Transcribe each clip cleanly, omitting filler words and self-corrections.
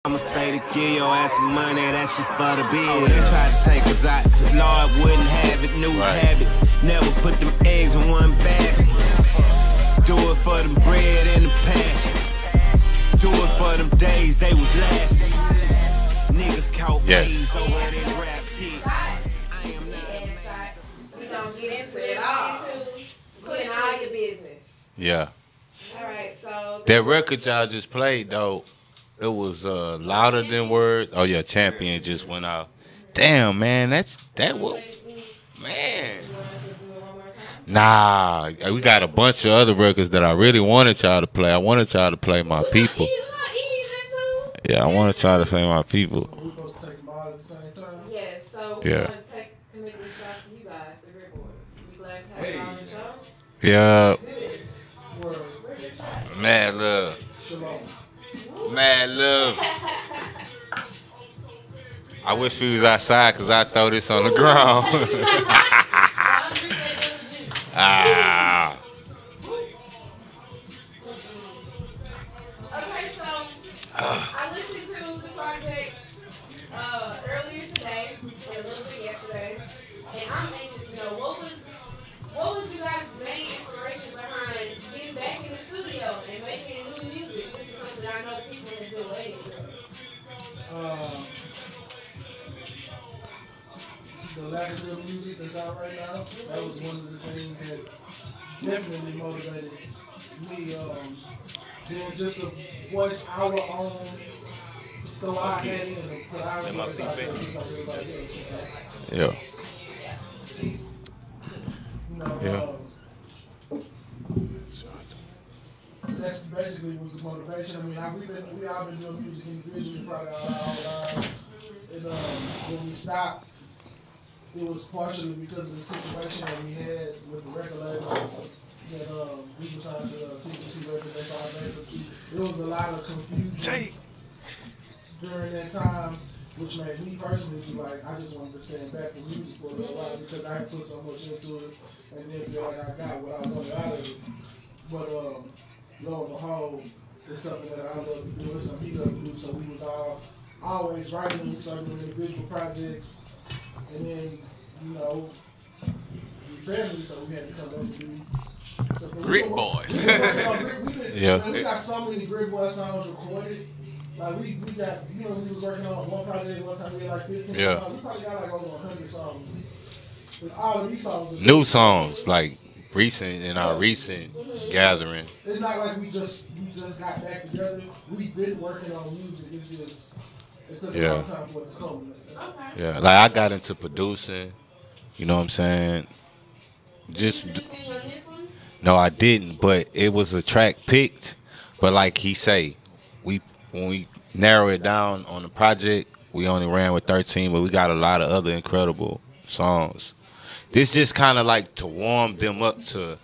I'ma say to give your ass some money, that shit for the bill. They try to say, cause the Lord wouldn't have it, new habits. Never put them eggs in one basket. Do it for them bread and the passion. Do it for them days they was laughing. Niggas caught waves over their rap shit. We gonna get into it all. Putting all your business. Yeah. Alright, so that record y'all just played though, it was Louder Than Words. Oh yeah, Champion just went out. Damn, man, that was, man. Nah, we got a bunch of other records that I really wanted y'all to play. I wanted y'all to play My People. Yeah, I wanted y'all to play My People. We're supposed to take them all at the same time? Yes, so Yeah. we're going to take commitment shots to you guys, the Grid Boys. We glad to have you on the show. Yeah. Word. Mad love. Shalom. Mad love. I wish we was outside because I throw this on the ground. Ah. Okay, so I listened to the project earlier today and a little bit yesterday, and I'm anxious to know what was you guys' main inspiration behind getting back in the studio and making new music, which is something I know people have been waiting for. The lack of good music that's out right now, that was one of the things that definitely motivated me. Being just to voice our own, throw our head in and put our voice out there. Yeah. You know, that's basically was the motivation. I mean, we all been doing music individually probably all our lives. And when we stopped, it was partially because of the situation that we had with the record label. That we were signed to TPC Records, they filed bankruptcy. There was a lot of confusion during that time, which made me personally be like, I just wanted to stand back from music for a little while because I had put so much into it and then feel like I got what I wanted out of it. But lo and behold, it's something that I love to do, it's something he loved to do, so we was always writing, we started doing individual projects, and then, you know, we family, so we had to come back and do. Grid Boys. Yeah. We got so many Grid Boys songs recorded. Like we got, you know, we was working on one project one time, we had like 15 songs. We probably got like over 100 songs. But all of these songs are New songs, like recent in our recent gathering. It's not like we just got back together. We've been working on music. It's just it took a long time for it to come. Yeah, like I got into producing. You know what I'm saying? No, I didn't, but it was a track picked. But like he say, when we narrow it down on the project, we only ran with 13, but we got a lot of other incredible songs. This just kind of like to warm them up to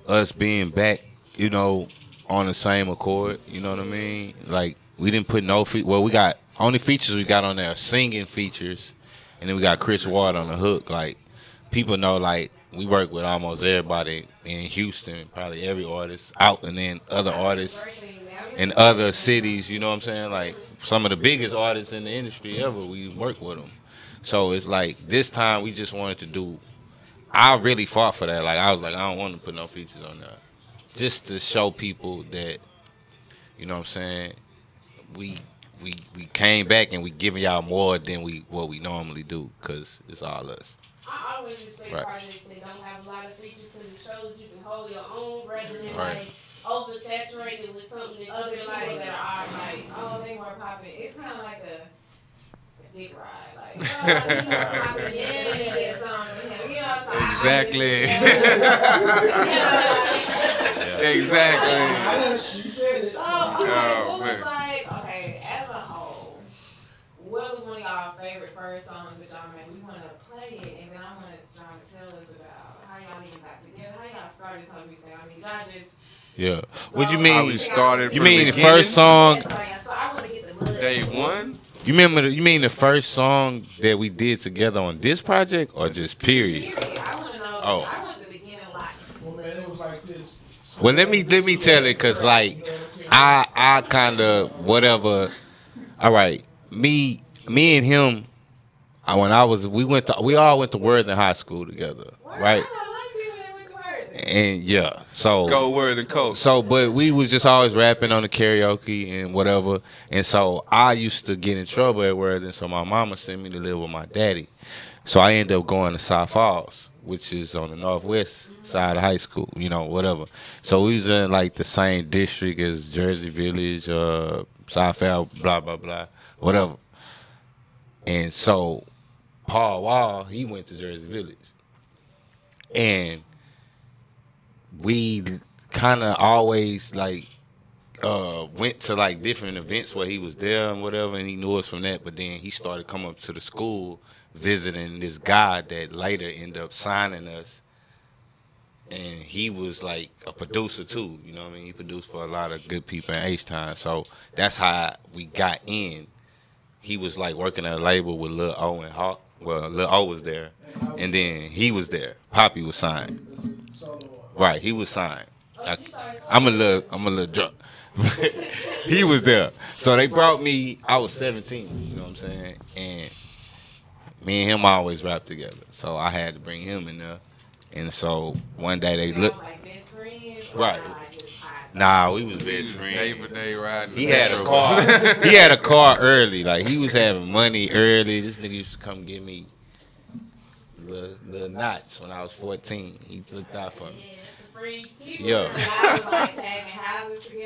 us being back, you know, on the same accord. You know what I mean? Like we didn't put no we got only features we got on there are singing features, and then we got Chris Ward on the hook. Like people know, like we work with almost everybody in Houston, probably every artist out, and then other artists in other cities. You know what I'm saying? Like some of the biggest artists in the industry ever, we work with them. So it's like this time we just wanted to do. I really fought for that. Like I was like, I don't want to put no features on there, just to show people that, you know what I'm saying, we came back and we giving y'all more than what we normally do, because it's all us. I always respect projects that don't have a lot of features because it shows you can hold your own rather than like oversaturated with something that you feel like that are like, oh, they were popping. It's kind of like a dick ride, like, oh, you know, popping, get some, you know, so Exactly. Exactly. She said it. So, what was like, okay, as a whole, what was one of y'all favorite first songs that y'all made? We want to play it, and then I want y'all to tell us about how y'all even got together, how y'all started something. I mean, y'all just. Yeah. What you mean? How we started? You mean the first song? So I want to get the mud. Day one. You mean the first song that we did together on this project, or just period? I want to know. Oh. I want the beginning like. Well, man, it was like this. Well, let me tell it, cause like I kind of whatever All right, me and him. We all went to Worthing High School together, right? And yeah, so Go Worthing Coach. So, but we was just always rapping on the karaoke and whatever. And so I used to get in trouble at Worthing. So my mama sent me to live with my daddy. So I ended up going to South Falls, which is on the northwest side of high school, you know, whatever. So we was in like the same district as Jersey Village, South Falls, blah, blah, blah, whatever. And so Paul Wall, he went to Jersey Village. And we kind of always like went to like different events where he was there and whatever, and he knew us from that. But then he started coming up to the school visiting this guy that later ended up signing us, and he was like a producer too. You know what I mean? He produced for a lot of good people in H-Town. So that's how we got in. He was like working at a label with Lil O and Hawk. Well, Lil O was there, and then he was there. Poppy was signed. Right, he was signed. I'm a little drunk. He was there. So they brought me, I was 17, you know what I'm saying? And me and him always rapped together. So I had to bring him in there. And so one day they looked. Right. Nah, we was best friends. Day for day riding. He had a car. He had a car early. Like, he was having money early. This nigga used to come get me little knots when I was 14. He looked out for me. Yeah.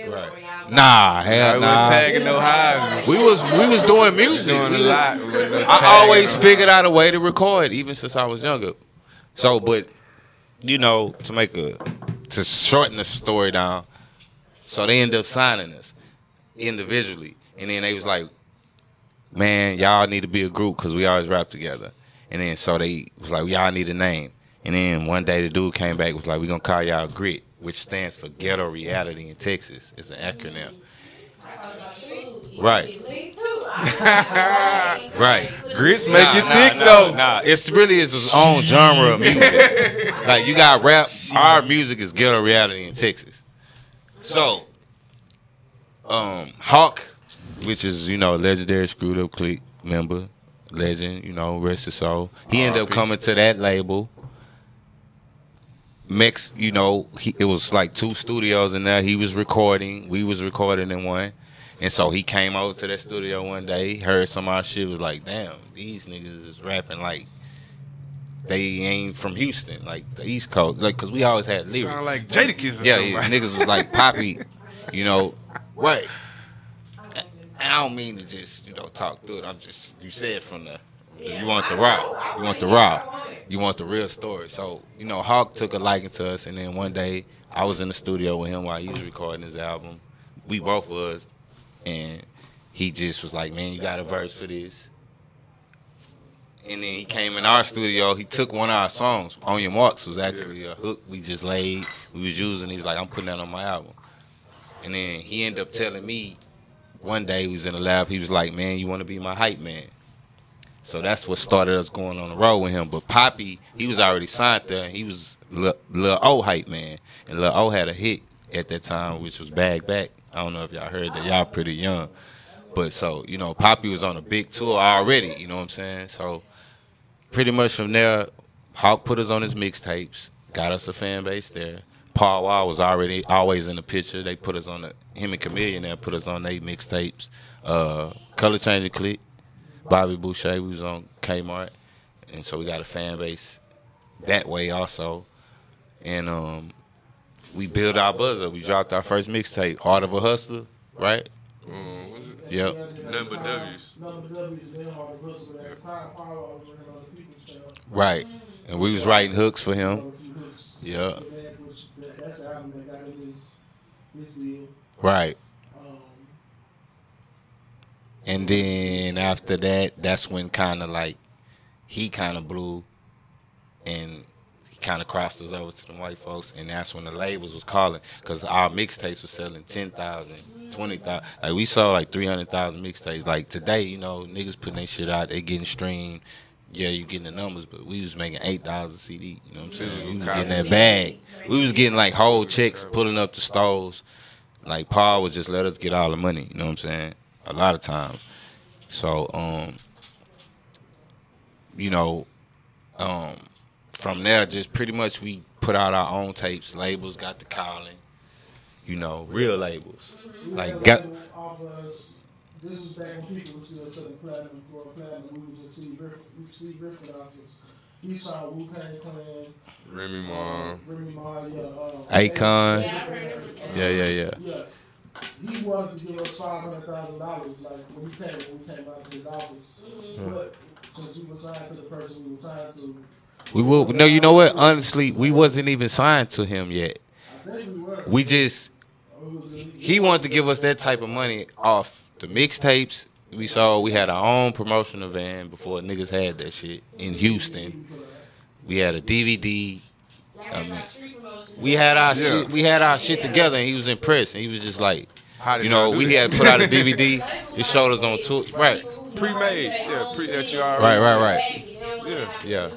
Right. Nah, hell nah. We tagging no houses. We was doing music. Doing a lot. I always figured out a way to record, even since I was younger. So, but you know, to shorten the story down, so they ended up signing us individually, and then they was like, "Man, y'all need to be a group because we always rap together." And then so they was like, "Y'all need a name." And then one day the dude came back and was like, "We're going to call y'all GRIT," which stands for Ghetto Reality in Texas. It's an acronym. Right. Right. Grits make you thick, though. Nah, it really is its own genre of music. Like, you got rap. Our music is Ghetto Reality in Texas. So, Hawk, which is, you know, legendary Screwed Up Clique member, legend, you know, rest his soul. He ended up coming to that label. Mix, you know, it was like 2 studios in there. He was recording. We was recording in one. And so he came over to that studio one day, heard some of our shit, was like, damn, these niggas is rapping like they ain't from Houston, like the East Coast. Like, because we always had lyrics. Sound like Jadakiss or yeah, somebody. niggas was like Poppy, you know. Right. And I don't mean to just, you know, talk through it. I'm just, you said from the, you want the raw. You want the raw. You want the real story. So, you know, Hawk took a liking to us, and then one day I was in the studio with him while he was recording his album. We both was, and he just was like, "Man, you got a verse for this." And then he came in our studio. He took one of our songs. On Your Marks was actually a hook we just laid. We was using. He was like, "I'm putting that on my album." And then he ended up telling me one day we was in the lab. He was like, "Man, you want to be my hype man?" So that's what started us going on the road with him. But Poppy, he was already signed there. He was Lil O hype man. And Lil O had a hit at that time, which was Bag Back. I don't know if y'all heard that. Y'all pretty young. But so, you know, Poppy was on a big tour already, you know what I'm saying? So pretty much from there, Hawk put us on his mixtapes, got us a fan base there. Paul Wall was already always in the picture. They put us on him and Chameleon there put us on their mixtapes. Color Changing Clique. Bobby Boucher, we was on Kmart, and so we got a fan base that way also. And we built our buzz up. We dropped our first mixtape, Heart of a Hustler, right? Yep. Nothing but W's. Nothing but W's, then Heart of a Hustler. At the time, Paul was working on the People's Channel. Right. And we was writing hooks for him. Yeah. That's the album that got him his deal. Right. And then after that, that's when kind of like he kind of blew, and he kind of crossed us over to the white folks, and that's when the labels was calling, because our mixtapes were selling 10,000, 20,000. Like, we sold like 300,000 mixtapes. Like, today, you know, niggas putting their shit out, they getting streamed. Yeah, you getting the numbers, but we was making $8 a CD. You know what I'm saying? We was getting that bag. We was getting like whole checks, pulling up the stores. Like, Paul would just let us get all the money. You know what I'm saying? A lot of times. So you know, from there, just pretty much we put out our own tapes. Labels got the calling. You know, real labels. Like got. Off us. This was back when people were still selling platinum or platinum. We was in Steve Griffin office. He saw Wu-Tang Clan. Remy Ma. Yeah. Akon. Yeah. Yeah. He wanted to give us $500,000, like when we came out to his office. But since we were signed to the person we were signed to, We will. No, you know what? Honestly, we wasn't even signed to him yet. I think we were. We just. He wanted to give us that type of money off the mixtapes we saw. We had our own promotional van before niggas had that shit in Houston. We had a DVD. We had our shit. We had our shit together, and he was impressed. And he was just like, you know, we had put out a DVD. It showed us on tour, right? Pre-made, yeah, that you already. Right. Yeah.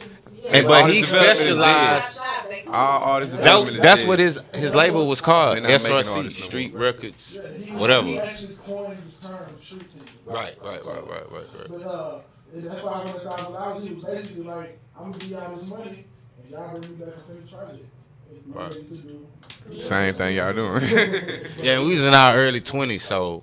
And but he specialized. All this development That's is what dead. his label was called. They're not making all SRC, this no Street more. Records, He whatever. actually coined the term street team. Right. But that $500,000, he was basically like, I'm gonna give y'all this money, and y'all bring me back a finished project. And Right. ready to do. Same thing y'all doing. Yeah, we was in our early 20s, so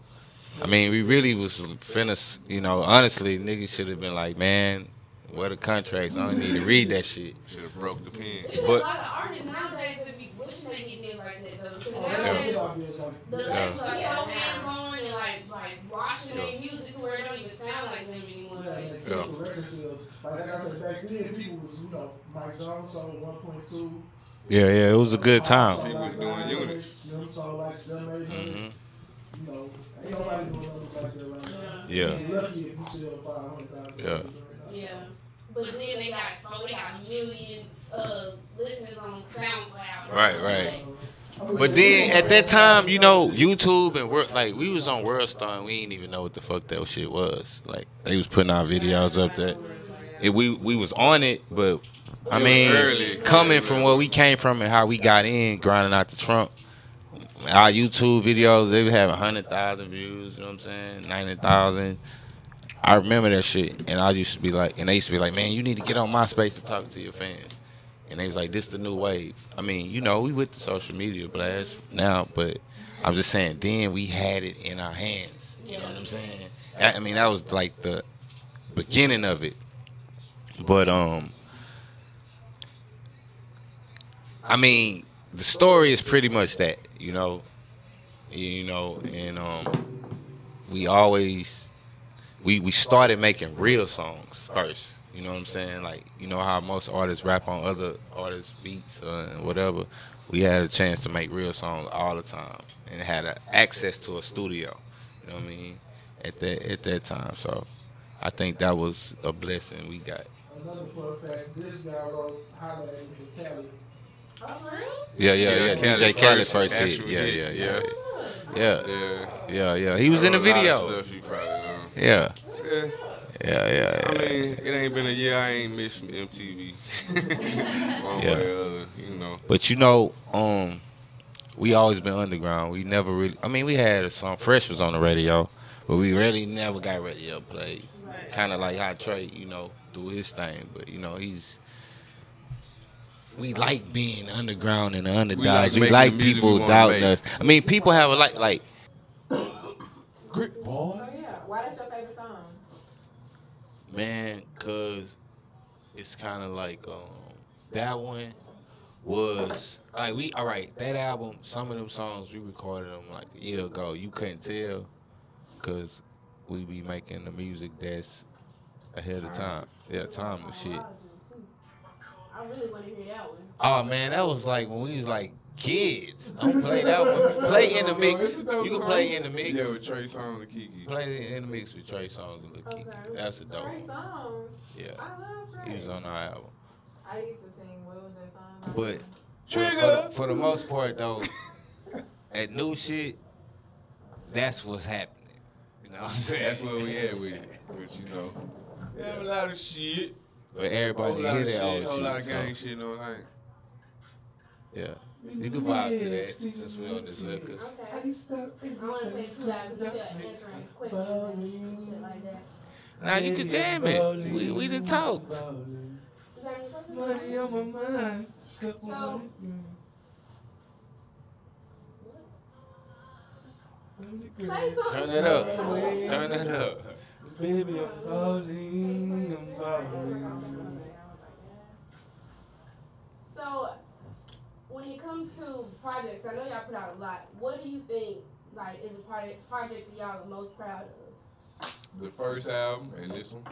I mean, we really was finna, you know, honestly, niggas should have been like, man, where the contracts? I don't need to read that shit. Should have broke the pen. There's a lot of artists nowadays that be wishing they get deals like that though. Because nowadays the labels are so hands-on and like watching their music to where it don't even sound like them anymore. Like I said, back then, people was, Mike Jones sold 1.2. Yeah, it was a good time. Some He was like doing 900, units. Slim sold like 700-800. Ain't nobody doing numbers like that right now. Yeah. You're lucky if you sell 500,000. Yeah. But then they got millions of listeners on SoundCloud. Right. But then at that time, you know, YouTube and we was on World Star and we didn't even know what the fuck that shit was. Like they was putting our videos up there. We was on it, but I mean, coming from where we came from and how we got in, grinding out the trunk, our YouTube videos, they were having 100,000 views, you know what I'm saying? 90,000. I remember that shit, and I used to be like, and they used to be like, man, you need to get on MySpace to talk to your fans. And they was like, this the new wave. I mean, you know, we with the social media blast now, but I'm just saying, then we had it in our hands. You know what I'm saying? I mean, that was like the beginning of it. But I mean, the story is pretty much that, you know, and we always we started making real songs first. You know what I'm saying? Like, you know how most artists rap on other artists' beats and whatever. We had a chance to make real songs all the time and had access to a studio. You know what I mean? At that time, so I think that was a blessing we got. Another fun fact: this guy wrote "Holla at Me" for Cali. Oh, for real? Yeah. DJ Khaled's first hit. Yeah. He was in the video. Stuff you probably know. Yeah. I mean, it ain't been a year I ain't missed MTV. One way or other, you know. But you know, we always been underground. We never really. I mean, we had a song. Fresh was on the radio, but we really never got radio played. Right. Kind of like how Trey, you know, do his thing. But you know, we like being underground and the underdogs. We like making the music people we wanna doubting make. us. I mean, people have a like. Grit boy. Oh yeah. Why that's your favorite song? Man, cause it's kind of like that one was like that album. Some of them songs we recorded them like a year ago. You couldn't tell, cause we be making the music that's ahead of time. Yeah, time and shit. I really want to hear that one. Oh man, that was like when we was like kids. Don't play that one. Play in the mix. You can play in the mix. Yeah, with Trey Songz and Kiki. Play in the mix with Trey Songz and Lil Keke. Okay. That's a dope. Trey Songz. Yeah, I love Trey. he was on our album. I used to sing. What was that song? But for the most part, though, at new shit, that's what's happening. You know what I'm saying? That's where we at with it. But you know, we have a lot of shit. But everybody Whole lot hear of that shit. old Whole lot of shit. gang So, shit, you know what I'm saying? yeah. You can vibe to that since we're on this record. Okay. I want to say 2 hours. You got answering questions and shit like that. Now you can jam it. We done talked. Money on my mind. So, say something. Turn it up. Turn it up. Baby, I'm falling. So, when it comes to projects, I know y'all put out a lot. What do you think, like, is a project that y'all are most proud of? The first album and this one,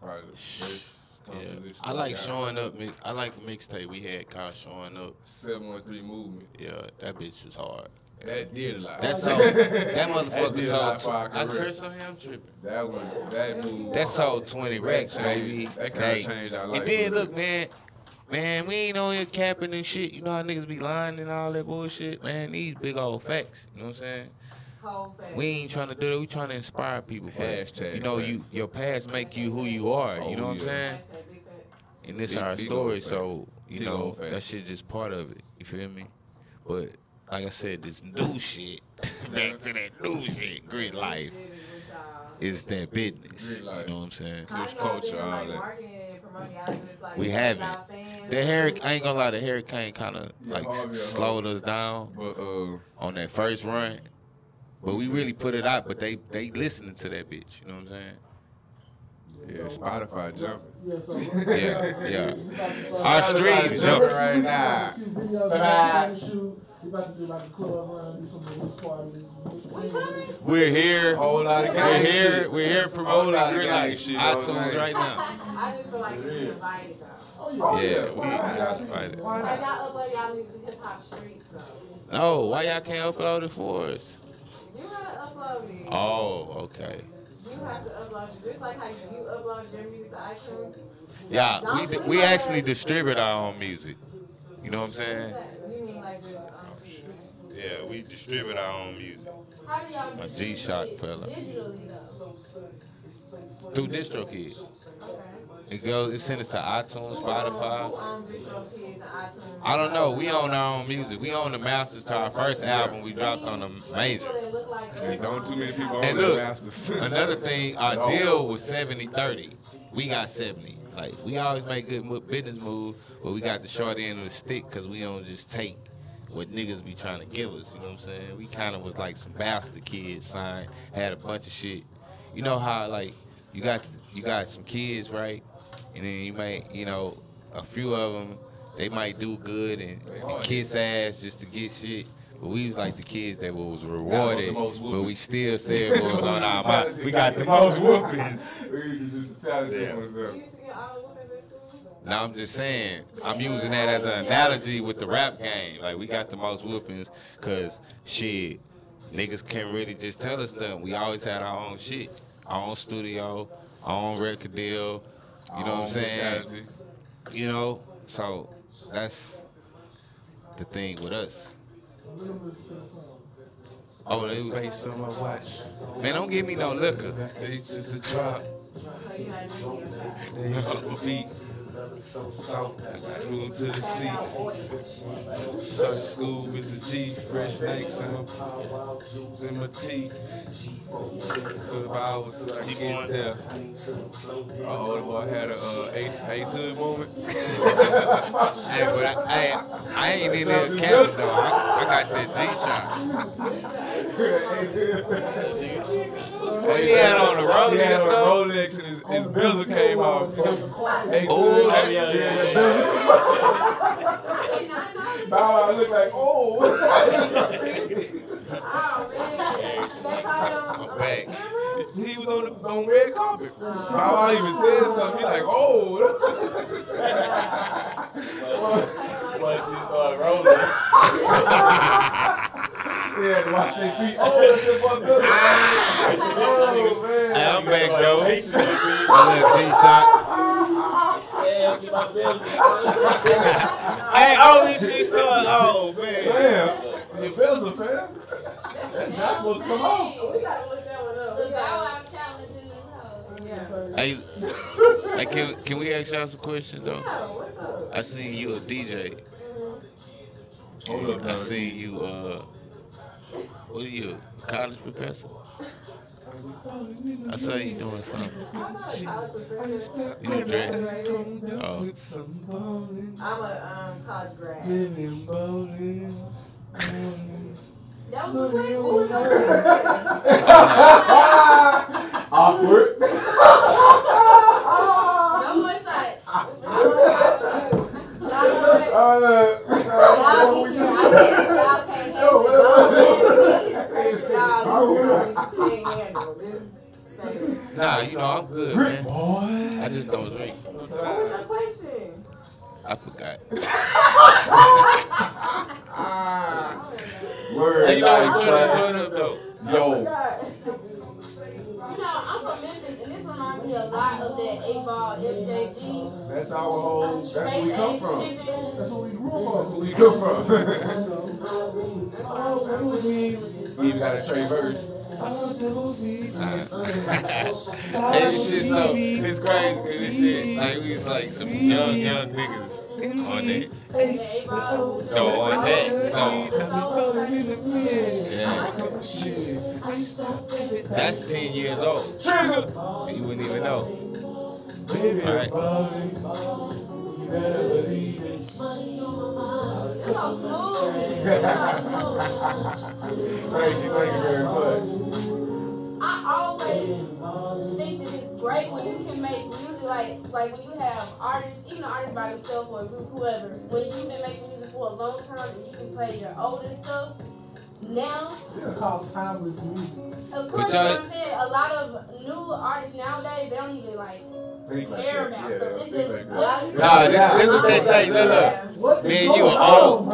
probably the best composition. I like Showing Up. I like the mixtape we had called Showing Up. 713 Movement. Yeah, that bitch was hard. That did a lot. That song, that motherfucker did a lot for sold. our I career. curse on him tripping. That moved. That sold 20 racks, baby. That kind of changed our life. And then look, man, we ain't on here capping and shit. You know how niggas be lying and all that bullshit, man. These big old facts. You know what I'm saying? Whole fact. We ain't trying to do that. We trying to inspire people. Hashtag You know, facts. your past make you who you are. You know what I'm saying? Hashtag big facts. And this Big- our big story, old so you Big know old facts. that shit just part of it. You feel me? But like I said, this new shit, back to that new shit, grit life, is that business. Grit life. You know what I'm saying? Push culture, all that. We haven't. The I ain't gonna lie, the Hurricane kind of like slowed us down But on that first run. But we really put it out. But they listening to that bitch. You know what I'm saying? yeah, Spotify jumping. Yeah, so Yeah. we about to Our streams jumping right now. a few videos about to shoot. We about to do like a club run, do some release parties. We're here. Whole lot of gang shit. We're here Whole promoting lot of Grit gang Life. shit, iTunes okay. right now. I just feel like you invited though. Oh Yeah, we Like y'all upload y'all music to Hip Hop Streets though. No, why y'all can't upload it for us? You gotta upload it. Oh, okay. You have to upload it. Just like how you upload your music to iTunes. Yeah, we actually distribute our own music. You know what I'm saying? You mean like this? Yeah, we distribute our own music. How do y'all My distribute G-Shock it fella. digitally though? Through DistroKid. Okay. It sends us to iTunes, Who Spotify. owns DistroKid and iTunes? I don't know. We own our own music. We own the masters to our first album we dropped on the major. People that look like us Don't too many people own And the look, masters. another thing, our deal was 70-30. We got 70. Like, we always make good business moves, but we got the short end of the stick because we don't just take what niggas be trying to give us. You know what I'm saying? We kind of was like some bastard kids signed, had a bunch of shit. You know how, like, you got some kids, right? And then you might, you know, a few of them, they might do good and kiss ass just to get shit. But we was like the kids that was rewarded, but we still said what was on our mind. We got the most whoopings. We used to just tell Yeah. them stuff. You used to get all the whoopings at school? Now I'm just saying, I'm using that as an analogy with the rap game. Like, we got the most whoopings because, shit, niggas can't really just tell us nothing. We always had our own shit, our own studio, our own record deal. You know what I'm saying? Mentality. You know, so that's the thing with us. Oh, they Face on my watch. man, don't give me no liquor. It's just a drop. So you had to do your They up the beat. Soft, smooth to the seats. Started school with the G, fresh snakes in my teeth. For the hours till I Keep get going. there. Our older boy had a Ace Hood moment. Hey, but I ain't in there camping though. I got that G-Shock. What he had on the He Rolex had or on a something? Rolex and his bezel came off. Ace Oh, Hood. that's Bow Wow looked like, oh. Oh man, I'm back. He was on red carpet. Bow Wow even said something. He like, oh. Once you start rolling. They had to watch their feet. Oh, that's the fuck up. Oh, man. Hey, I'm back though. Chasing that bitch. My little G-Shock. Yeah, get my belly. Hey, oh, this shit started. Oh, man. Damn. Your bells are fam. That's not supposed to come off. we gotta look that one up. The We Bow gotta- Wow challenge in this house. Yeah. Hey, can we ask y'all some questions though? What's up? I seen you a DJ. Hold up, I seen you, what are you, college professor? I saw you doing something. I'm not a college professor. You a dress? Oh. I'm a college grad. That was a great school. Awkward. No more shots. Nah, you know I'm good, man. I just don't drink. What's your question? I forgot. Word. Hey, you know what turn up though? Yo. You know, I'm from Memphis, and this reminds me a lot of that 8-Ball FJG. That's our whole. That's where we come from. That's what we grew up That's on. where we come from. We even got a Trey verse. Hey, this shit so it's crazy. Cause this shit like we was like some young niggas on that. No, on that. So yeah, that's 10 years old. You wouldn't even know. Right. Thank you very much. I always think that it's great when you can make music like when you have artists, even artists by themselves or a group, whoever. When you've been making music for a long time and you can play your older stuff. Now It's called timeless music. of course, you know what I'm saying? A lot of new artists nowadays, they don't even care about stuff. It's just Nah, this what they say. Look. Man, you an old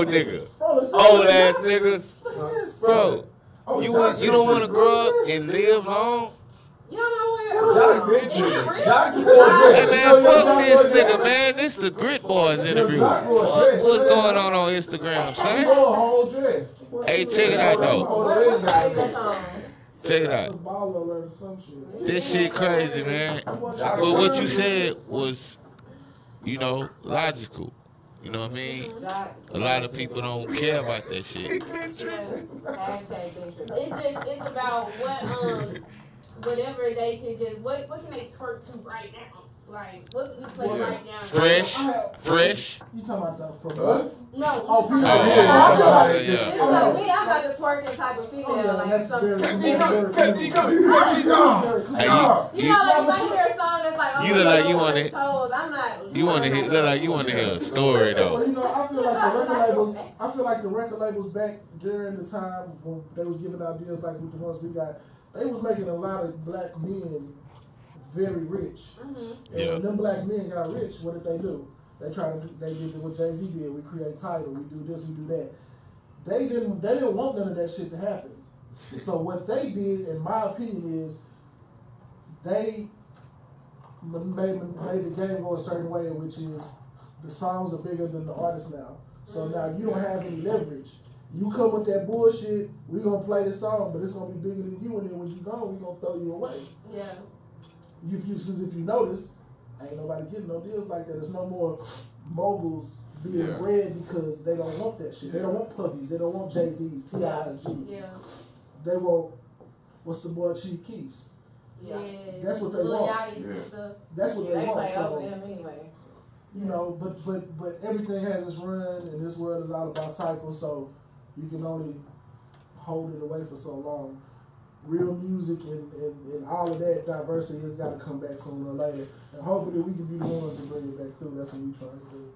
nigga. Old ass niggas. Bro, you don't want to grow up and live long? You don't know where. Hey man, fuck this nigga, man. This the Grit Boys interview. Fuck what's going on Instagram, son? Hey, check it out though. Check it out. This shit crazy, man. But what you said was, you know, logical. You know what I mean? A lot of people don't care about that shit. it's about whatever they can just what can they twerk to right now? Like what can we play right now? Fresh. You talking about from us? No. Oh, people. Yeah. It's like me, I'm like a twerking type of female. Like That's something. very You know, Hey, like if I hear a song that's like, oh, You look like you wanna- toes, I'm not. you want to hear? Look like you want to hear a story Well, though. you know, I feel like the record labels back during the time when they was giving out deals like with the ones we got, they was making a lot of black men very rich. And Yeah. when them black men got rich, what did they do? They did what Jay-Z did. We create title. We do this. We do that. They didn't want none of that shit to happen. So what they did, in my opinion, is they made the game go a certain way, which is the songs are bigger than the artist now. So now you don't have any leverage. You come with that bullshit, we gonna play the song, but it's gonna be bigger than you, and then when you gone, we gonna throw you away. Yeah. If you notice, ain't nobody getting no deals like that. There's no more moguls being bred because they don't want that shit. They don't want Puffies. They don't want Jay-Z's, T.I.'s, G's. Yeah. They want, what's the boy, Chief Keefs. Yeah. That's what they Lil want. Yachty's and stuff. That's what they They want. play over So, them anyway. you know, but everything has its run, and this world is all about cycles, so you can only hold it away for so long. Real music and all of that diversity has got to come back sooner or later. And hopefully we can be the ones to bring it back through. That's what we trying to do.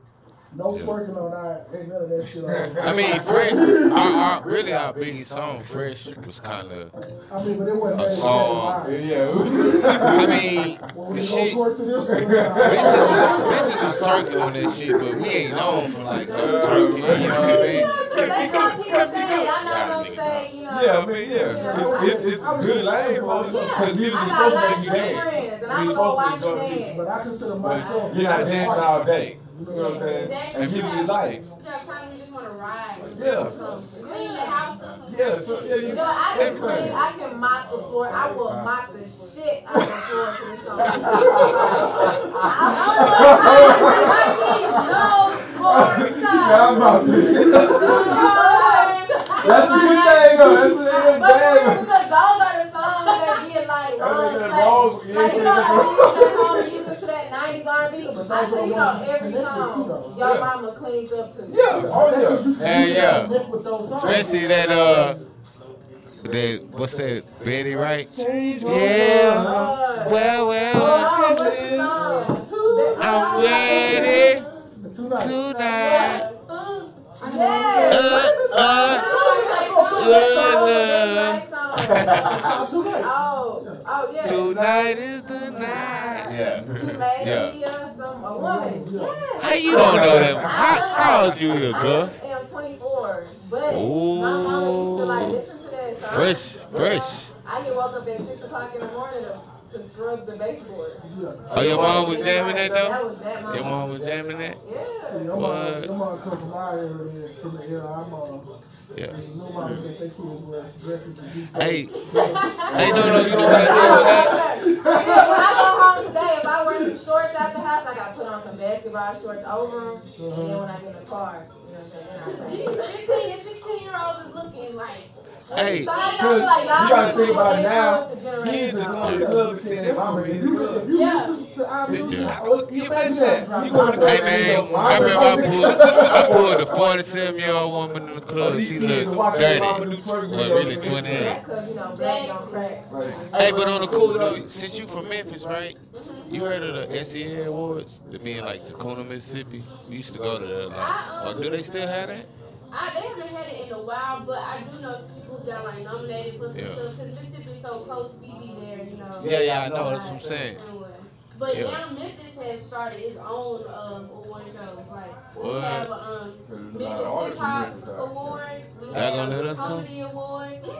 No twerking on ain't none of that shit on. I mean, Fresh. Our biggest song, Fresh, was kind of I mean, but it wasn't a that song. live. I mean, Well, the we gonna shit. twerk to this one. Bitches was twerking on that shit, but we ain't known for like twerking. You know what I mean? So that's how people say. I'm not gonna say, you know. Yeah, I mean, it's a good lane for it. Yeah, Because music I is got a supposed lot to of make you street dance. friends, and I You're would go supposed watch to them dance. dance. But I consider myself. You're not dancing all day. You know what I'm saying? Exactly. And music is life. You have time you just want to ride. Yeah. Clean the house or something. Yeah, so yeah, You know, I can clean, I can mop the floor. I will mop the shit out of the floor to this song. I'm about to shit. That's a good thing, though. That's a good thing. Because those are the songs that used to that 90s R&B. I say, you know, every song, your mama cleans up to. Yeah, oh yeah. And yeah, especially that what's that, Betty Wright? Yeah, well, What's the song? I'm ready tonight. Oh, yeah. Tonight is the night. Yeah. A woman. Yeah. How you don't know that? How old you, girl? I'm 24, but my mama used to like listen to that song. Fresh. I get woke up at 6 o'clock in the morning to scrub the baseboard. Oh, your mom was jamming that That though? was that mama. Your mom was jamming that? Yeah. Your mom come from our area, from the era our moms. Yeah. No moms that their kids wear dresses and deep. Hey, no, you know what I do with that? When I go home today, if I wear some shorts out the house, I got to put on some basketball shorts over them. And then when I get in the car, you know what I'm saying? Then I These 15 and 16-year-olds is looking like. Hey, so I feel like you gotta think about it now. Kids Kids are going to the club and saying their mama in the club. If you listen to our music, You imagine that. You going to the Hey club man, I remember I pulled a 47-year-old woman in the club. She looked 30, well really 28. That's because, you know, black don't crack. Hey, but on the cool though, since you from Memphis, right? You heard of the SEA Awards? They be in like Tacoma, Mississippi. We used to go to that. Like, or do they still have that? They haven't had it in a while, but I do know some people got like nominated for some stuff. Since Mississippi so close, we be there, you know. Yeah, I know. That's what I'm saying. But now Memphis has started its own award shows. Like we have Memphis Hip Hop Awards. We have Comedy Awards. Yeah,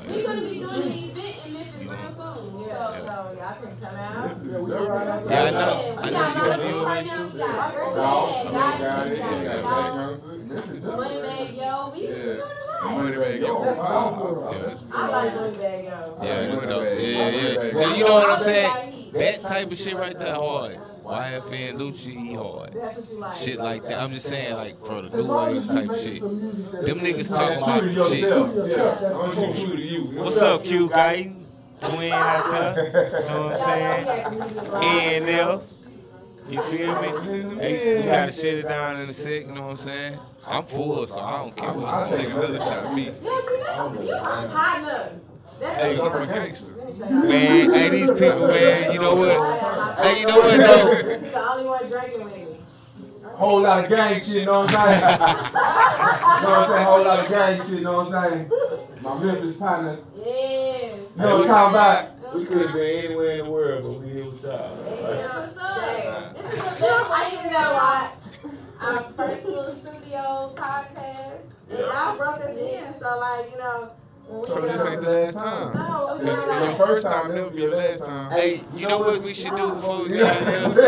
we're gonna be doing an event in Memphis real soon. So y'all can come out. Yeah, I know. We got a lot of people right now. We got Moneybag Yo. We doing a lot. Moneybag Yo. I like Moneybag Yo. Yeah, it's dope. Yeah. You know what I'm saying? That type of shit right there hard. YFN, Lucci, hard. That's what you like. Shit like that. I'm just saying, like, for the new wave type shit. Them niggas talking about some shit. Yeah. What's up, Q guy? Twin out there. You know what I'm saying? NF. You feel me? Hey, we gotta shut it down in a sec, you know what I'm saying? I'm full, so I don't care. I'll take another shot of me. Yeah, see, that's something. I'm hot enough. Hey, I'm a gangster. Man, hey, these people, man, you know what? Hey, you know what, though? He's the only one drinking with me. Whole lot of gang shit, you know what I'm saying? You know what I'm saying? Whole lot of gang shit, you know what I'm saying? My Memphis partner. Yeah. You know what I'm talking about? We could have been anywhere in the world, but we here with y'all. What's up? This is the best I way hear to that a go. lot. Our first little studio podcast. And y'all brought us in, so like, you know. So this ain't the last time. No, It's your first time, never be your last time. Hey, you know what we should do before we get out of here?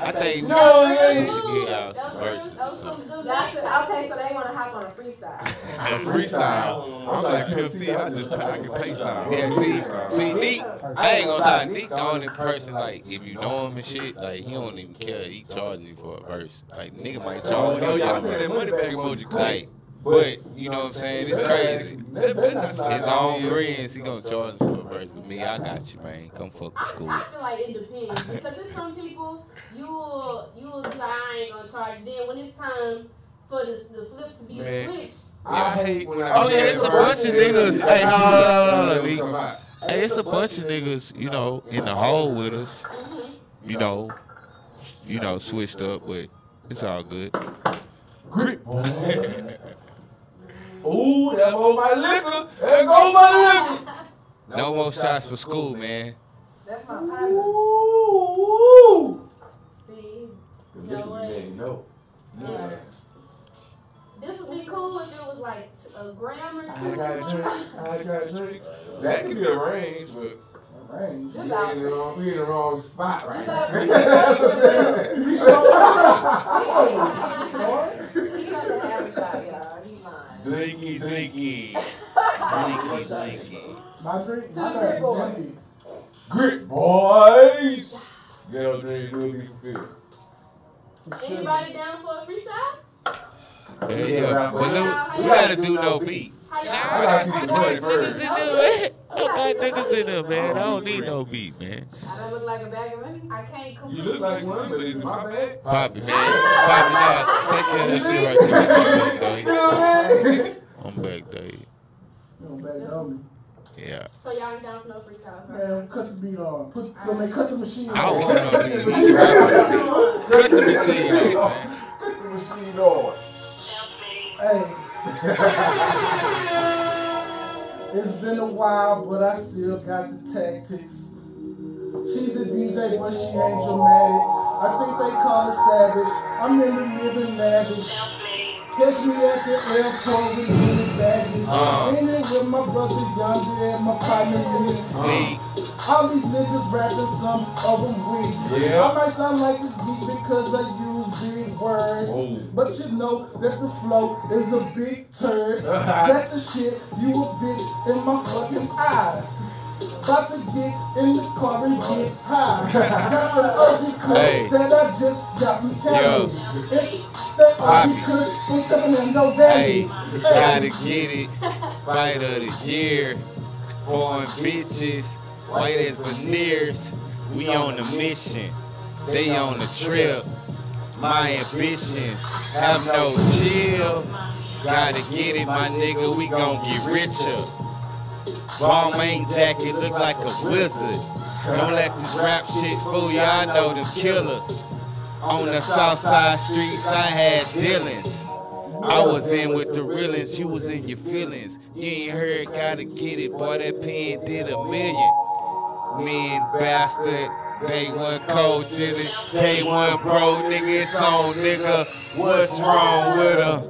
I think we should get out some verses. Okay, so they want to hop on a freestyle. A freestyle. I'm like Pimp C, I can play style. Yeah, see, Neek, I ain't gonna lie, Neek the only person, like, if you know him and shit, like, he don't even care. He charging you for a verse. Like, nigga might charge you. Oh, y'all said that money bag emoji Like, but, you know what I'm saying, it's crazy. His own friends, he gonna charge you for a verse. With me, I got you, man. Come fuck with school. I feel like it depends because there's some people you'll be like, I ain't gonna charge you. Then when it's time for the flip to be switched, I hate when I Oh, yeah, it's a bunch of niggas. Hey, hold on, Neek. Hey, it's a bunch of niggas, you know, in the hole with us. You know, switched up, but it's all good. Grip. Ooh, that go my liquor. There go my liquor. No more shots for school, man. That's my partner. Ooh. see, you know what? No. Yeah. This would be cool if it was like a gram or two. I got a drink. That could be arranged, but We in the wrong spot right now. He doesn't have a shot, y'all. He's lying. Drinky. My drink, my glass is empty. Grit boys. Girl drink will be fulfilled. Anybody down for a freestyle? Yeah. But no, we gotta do no beat. How y'all? I gotta see some money first. I got niggas in there, man. I don't need no beat, man. I don't look like a bag of money. I can't You completely. look like one, but it's my bag. Poppy, man. Poppy, now, take care of that shit right there. I'm back, Dave. You know, back on me. Yeah. So y'all ain't down for no freestyles, right? Man, cut the beat on. Cut the machine I don't on. want no niggas. Cut the machine, man. Cut the machine on. Hey. It's been a while, but I still got the tactics. She's a DJ, but she ain't dramatic. I think they call her savage. I'm in the living lavish. Catch me at the airport with many baggage. In it with my brother Younger and my partner Lee. All these niggas rapping, some of them weak. Yeah. I might sound like a geek because I use big words. But you know that the flow is a big turd. That's the shit, you a bitch in my fucking eyes. About to get in the car and get high. That's an urgent cuss that I just got from Cali. It's that urgent cuss from 7 and no value. Gotta get it. Fight of the year. Foreign bitches. White as veneers. We on a mission. They on a trip. My ambitions have no chill. Gotta get it, my nigga. We gon' get richer. Balmain jacket look like a wizard. Don't let this rap shit fool you, I know them killers. On the south side streets, I had dealings. I was in with the realest, you was in your feelings. You ain't heard, gotta get it, boy, that pen did $1 million. Mean bastard, day one cold chillin', day one bro, nigga, it's on, nigga. What's wrong with her?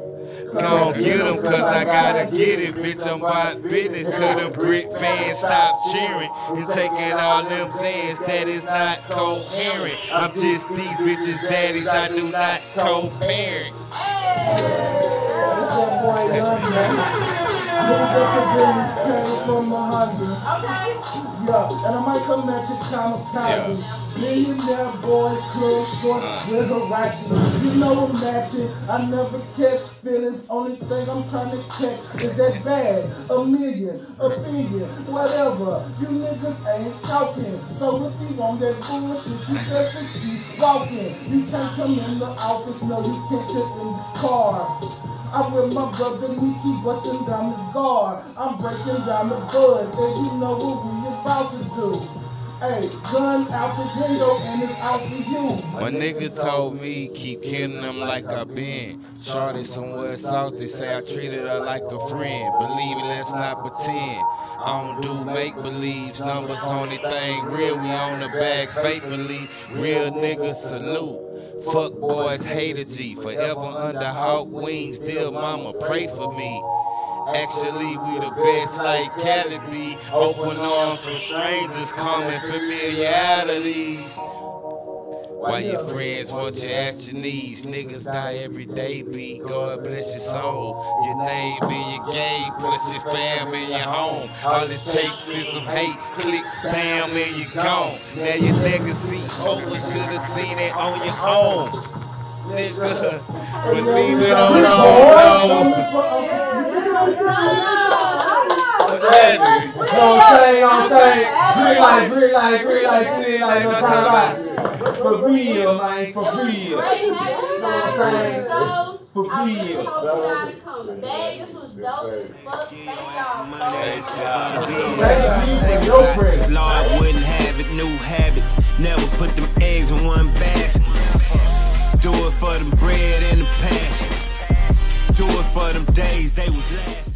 Gon' get them cause I gotta get it, bitch. I'm about business till them Brit fans stop cheering and taking all them sayings that is not coherent. I'm just these bitches' daddies, I do not co-parent. It's that boy Younger. Moved up the business, came from a Honda. Okay. Yeah, and I might come at you kamikaze. Millionaire boys, club shorts with Huaraches. You know I'm matching. I never catch feelings. Only thing I'm trying to catch is that bag. $1 million, $1 billion, whatever. You niggas ain't talking. So if you want that bullshit, you best to keep walking. You can't come in the office, no, you can't sit in the car. I'm with my brother Nikki busting down the guard. I'm breaking down the bud, and you know what we about to do. Hey, gun out the window and it's out for you. My nigga told me keep killing them like I been. Shorty somewhere south, they say I treated her like a friend. Believe it, let's not pretend. I don't do make-believes, numbers only thing real. We on the bag faithfully, real niggas salute. Fuck boys, hate a G, forever under hawk wings. Still mama, pray for me. Actually, we the best like Cali be. Open arms for strangers coming, familiarities. While your friends want you at your knees, niggas die every day, B. God bless your soul, your name and your game, plus your fam and your home. All this takes is some hate, click, bam, and you gone. Now your legacy over, should've seen it on your own. Nigga, believe it or not. What's happening? You know what I'm saying? Green light, no time out. For real, man, for real. You know what I'm saying? For real. This was dope as fuck. Thank y'all. Lord wouldn't have it, new habits. Never put them eggs in one basket. Do it for them bread and the passion. Do it for them days they was laughing.